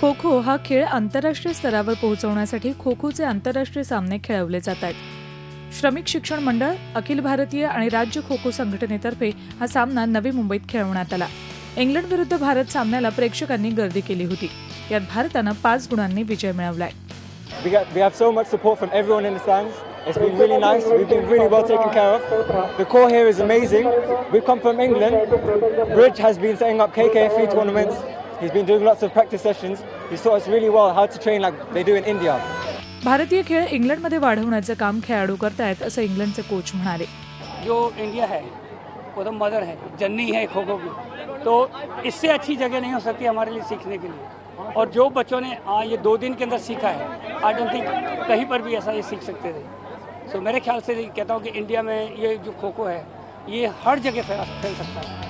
खो खो हा खेळ आंतरराष्ट्रीय स्तरावर पोहोचवण्यासाठी खो खोचे आंतरराष्ट्रीय सामने खेळवले जात आहेत। श्रमिक शिक्षण मंडळ, अखिल भारतीय आणि राज्य खो खो संघटनेतर्फे हा सामना नवी मुंबईत खेळवण्यात आला। इंग्लंड विरुद्ध भारत सामन्याला प्रेक्षकांनी गर्दी केली होती। यात भारताने 5 गुणांनी विजय मिळवलाय। We have so much support from everyone in the stands. It's been really nice. We've been really well taken care of. The core here is amazing. We come from England. Bridge has been setting up KKF tournaments. He's been doing lots of practice sessions. He's taught us really well how to train like they do in India. भारतीय खेळ इंग्लंडमध्ये वाढवण्याचे काम खेळाडू करतायत असं इंग्लंडचे coach म्हणाले। जो इंडिया है वो तो मदर है, जननी है खो खो की, तो इससे अच्छी जगह नहीं हो सकती हमारे लिए सीखने के लिए। और जो बच्चों ने ये 2 दिन के अंदर सीखा है, आई डोंट थिंक कहीं पर भी ऐसा ये सीख सकते थे। सो मेरे ख्याल से कहता हूँ कि इंडिया में ये जो खो खो है ये हर जगह फैल सकता है।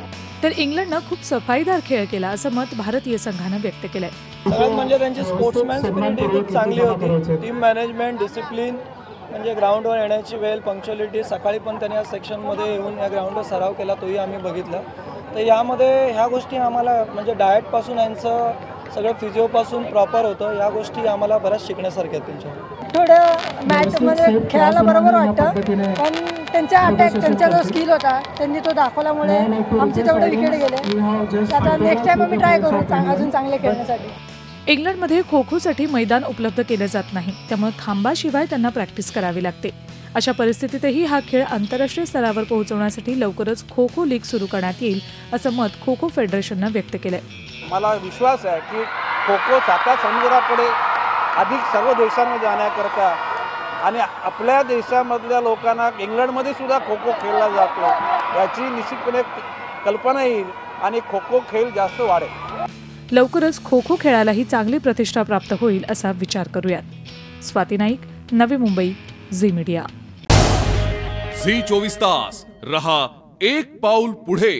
तर इंग्लंडनं खूप सफाईदार खेळ केला असं मत भारतीय संघानं व्यक्त केलंय। सगळ्यात म्हणजे त्यांची स्पोर्ट्समॅन स्पिरिट खूप चांगली होती। टीम मॅनेजमेंट, डिसिप्लिन, म्हणजे ग्राउंडवर येण्याची वेळ, पंक्च्युअलिटी। सकाळी पण त्यांनी या सेक्शनमध्ये येऊन या ग्राउंडवर सराव केला, तोही आम्ही बघितला। तर यामध्ये ह्या गोष्टी आम्हाला म्हणजे डाएटपासून यांचं सगळं फिजिओपासून प्रॉपर होतं। या गोष्टी आम्हाला बऱ्याच शिकण्यासारख्या आहेत त्यांच्या। थोडं मॅचमध्ये खेळायला बरोबर वाटतं, पण त्यांचा अटॅक, त्यांचा जो स्किल होता त्यांनी तो दाखवल्यामुळे आमचे तेवढे विकेट गेले। आता नेक्स्ट टाइम आम्ही ट्राय करू अजून चांगले खेळण्यासाठी। इंग्लंडमध्ये खो खोसाठी मैदान उपलब्ध केले जात नाही, त्यामुळे खांबाशिवाय त्यांना प्रॅक्टिस करावी लागते। अशा परिस्थितीतही हा खेळ आंतरराष्ट्रीय स्तरावर पोहोचवण्यासाठी लवकरच खो खो लीग सुरू करण्यात येईल असं मत खो खो फेडरेशननं व्यक्त केलंय। मला विश्वास आहे की खो खो साता समुद्रापुढे अधिक सर्व देशांमध्ये जाण्याकरता आणि आपल्या देशामधल्या लोकांना इंग्लंडमध्ये सुद्धा खो खो खेळला जातो याची निश्चितपणे कल्पना येईल आणि खो खो खेळ जास्त वाढेल। लवकरच खो खो खेळालाही चांगली प्रतिष्ठा प्राप्त होईल असा विचार करूयात। Swati Naik, Navi Mumbai, Zee media. Zee 24 तास रहा एक पाऊल पुढे।